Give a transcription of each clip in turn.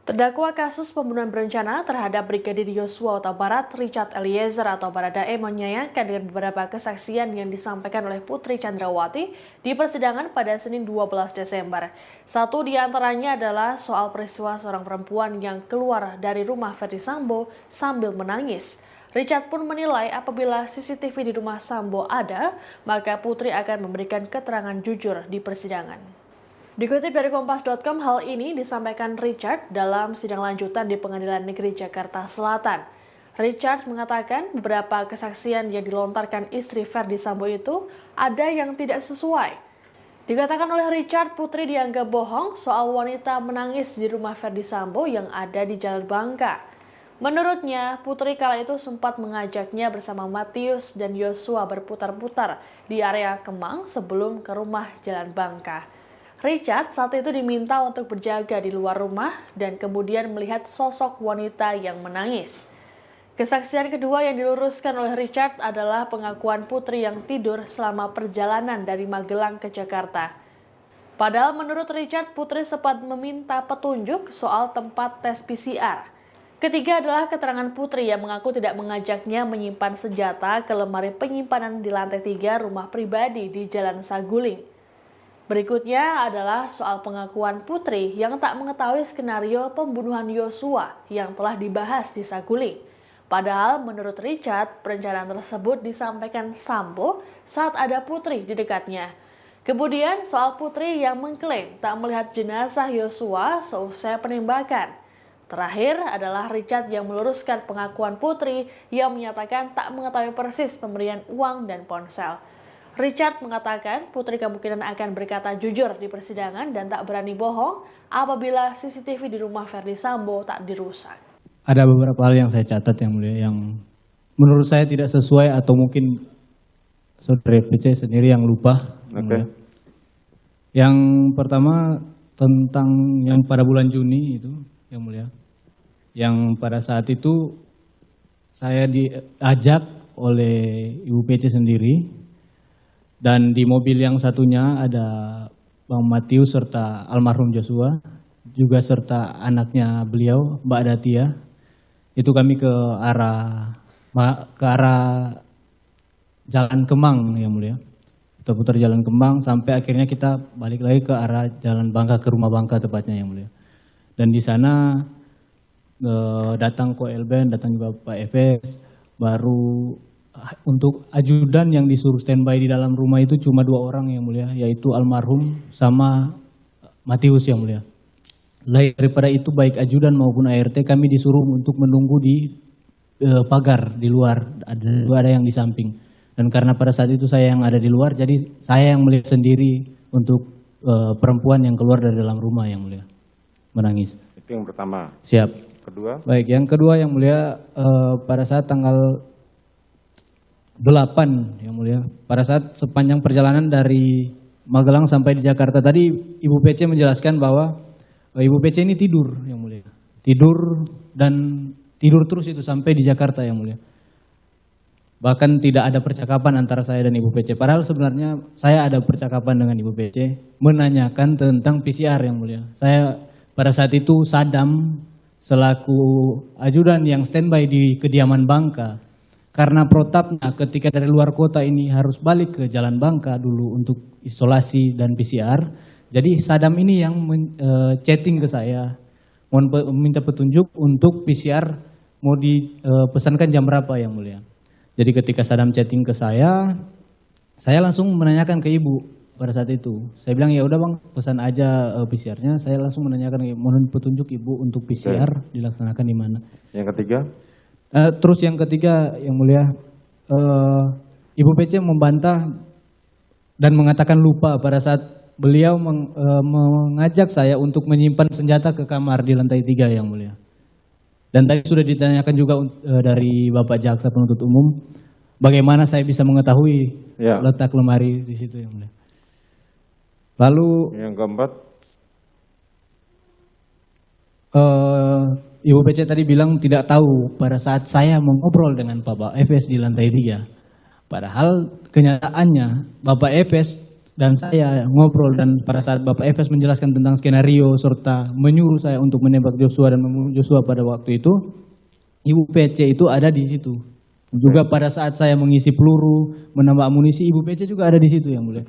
Terdakwa kasus pembunuhan berencana terhadap Brigadir Yosua Huta Barat, Richard Eliezer atau Baradae menyayangkan dengan beberapa kesaksian yang disampaikan oleh Putri Chandrawati di persidangan pada Senin 12 Desember. Satu di antaranya adalah soal peristiwa seorang perempuan yang keluar dari rumah Ferdy Sambo sambil menangis. Richard pun menilai apabila CCTV di rumah Sambo ada, maka Putri akan memberikan keterangan jujur di persidangan. Dikutip dari Kompas.com, hal ini disampaikan Richard dalam sidang lanjutan di Pengadilan Negeri Jakarta Selatan. Richard mengatakan beberapa kesaksian yang dilontarkan istri Ferdy Sambo itu ada yang tidak sesuai. Dikatakan oleh Richard, Putri dianggap bohong soal wanita menangis di rumah Ferdy Sambo yang ada di Jalan Bangka. Menurutnya, Putri kala itu sempat mengajaknya bersama Matius dan Yosua berputar-putar di area Kemang sebelum ke rumah Jalan Bangka. Richard saat itu diminta untuk berjaga di luar rumah dan kemudian melihat sosok wanita yang menangis. Kesaksian kedua yang diluruskan oleh Richard adalah pengakuan Putri yang tidur selama perjalanan dari Magelang ke Jakarta. Padahal menurut Richard, Putri sempat meminta petunjuk soal tempat tes PCR. Ketiga adalah keterangan Putri yang mengaku tidak mengajaknya menyimpan senjata ke lemari penyimpanan di lantai 3 rumah pribadi di Jalan Saguling. Berikutnya adalah soal pengakuan Putri yang tak mengetahui skenario pembunuhan Yosua yang telah dibahas di Saguling. Padahal menurut Richard, perencanaan tersebut disampaikan Sambo saat ada Putri di dekatnya. Kemudian soal Putri yang mengklaim tak melihat jenazah Yosua seusai penembakan. Terakhir adalah Richard yang meluruskan pengakuan Putri yang menyatakan tak mengetahui persis pemberian uang dan ponsel. Richard mengatakan Putri kemungkinan akan berkata jujur di persidangan dan tak berani bohong apabila CCTV di rumah Ferdy Sambo tak dirusak. Ada beberapa hal yang saya catat yang mulia yang menurut saya tidak sesuai atau mungkin saudara PC sendiri yang lupa. Oke. Yang pertama tentang yang pada bulan Juni itu yang mulia. Yang pada saat itu saya diajak oleh Ibu PC sendiri. Dan di mobil yang satunya ada Bang Matius serta almarhum Joshua, juga serta anaknya beliau, Mbak Datia. Itu kami ke arah Jalan Kemang yang mulia. Putar-putar Jalan Kemang sampai akhirnya kita balik lagi ke arah Jalan Bangka, ke rumah Bangka tepatnya yang mulia. Dan di sana datang Koelben, datang juga Pak Efes, baru untuk ajudan yang disuruh standby di dalam rumah itu cuma 2 orang yang mulia, yaitu almarhum sama Matius yang mulia. Lain daripada itu baik ajudan maupun ART kami disuruh untuk menunggu di pagar di luar, ada yang di samping. Dan karena pada saat itu saya yang ada di luar, jadi saya yang melihat sendiri untuk perempuan yang keluar dari dalam rumah yang mulia, menangis. Itu yang pertama. Siap. Kedua? Baik, yang kedua yang mulia pada saat tanggal 8 yang mulia, pada saat sepanjang perjalanan dari Magelang sampai di Jakarta tadi Ibu PC menjelaskan bahwa Ibu PC ini tidur yang mulia, tidur terus itu sampai di Jakarta yang mulia. Bahkan tidak ada percakapan antara saya dan Ibu PC. Padahal sebenarnya saya ada percakapan dengan Ibu PC menanyakan tentang PCR yang mulia. Saya pada saat itu Sadam selaku ajudan yang standby di kediaman Bangka. Karena protapnya ketika dari luar kota ini harus balik ke Jalan Bangka dulu untuk isolasi dan PCR. Jadi Sadam ini yang chatting ke saya, minta petunjuk untuk PCR mau dipesankan jam berapa yang mulia. Jadi ketika Sadam chatting ke saya langsung menanyakan ke ibu pada saat itu. Saya bilang ya udah bang, pesan aja PCR-nya. Saya langsung menanyakan mohon petunjuk ibu untuk PCR dilaksanakan di mana. Yang ketiga? Terus yang ketiga yang mulia, Ibu PC membantah dan mengatakan lupa pada saat beliau mengajak saya untuk menyimpan senjata ke kamar di lantai 3 yang mulia. Dan tadi sudah ditanyakan juga dari Bapak Jaksa Penuntut Umum, bagaimana saya bisa mengetahui letak lemari di situ yang mulia. Lalu yang keempat? Ibu PC tadi bilang tidak tahu pada saat saya mengobrol dengan Bapak Efes di lantai 3. Padahal kenyataannya Bapak Efes dan saya ngobrol, dan pada saat Bapak Efes menjelaskan tentang skenario serta menyuruh saya untuk menembak Joshua dan membunuh Joshua pada waktu itu, Ibu PC itu ada di situ. Juga pada saat saya mengisi peluru, menambah amunisi, Ibu PC juga ada di situ yang mulia.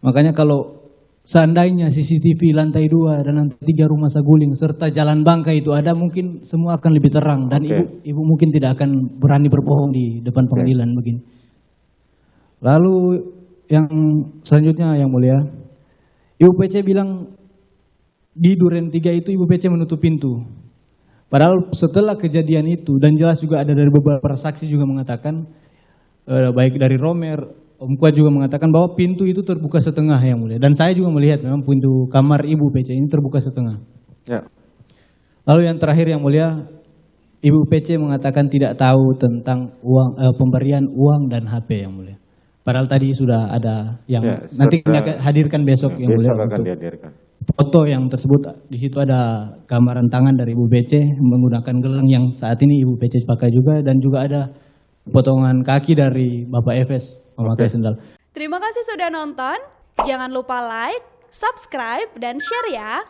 Makanya kalau seandainya CCTV lantai 2 dan lantai 3 rumah Saguling serta jalan Bangka itu ada, mungkin semua akan lebih terang dan ibu mungkin tidak akan berani berbohong di depan pengadilan begini. Lalu yang selanjutnya yang mulia, Ibu PC bilang di Duren 3 itu Ibu PC menutup pintu. Padahal setelah kejadian itu, dan jelas juga ada dari beberapa saksi juga mengatakan, baik dari Romer, Om Kuat juga mengatakan bahwa pintu itu terbuka setengah yang mulia. Dan saya juga melihat memang pintu kamar Ibu PC ini terbuka setengah. Ya. Lalu yang terakhir yang mulia, Ibu PC mengatakan tidak tahu tentang pemberian uang dan HP yang mulia. Padahal tadi sudah ada yang nanti kami akan hadirkan besok yang mulia. Besok akan dihadirkan. Foto yang tersebut, di situ ada gambaran tangan dari Ibu PC menggunakan gelang yang saat ini Ibu PC pakai juga, dan juga ada potongan kaki dari Bapak Efes memakai sendal. Terima kasih sudah nonton. Jangan lupa like, subscribe, dan share ya.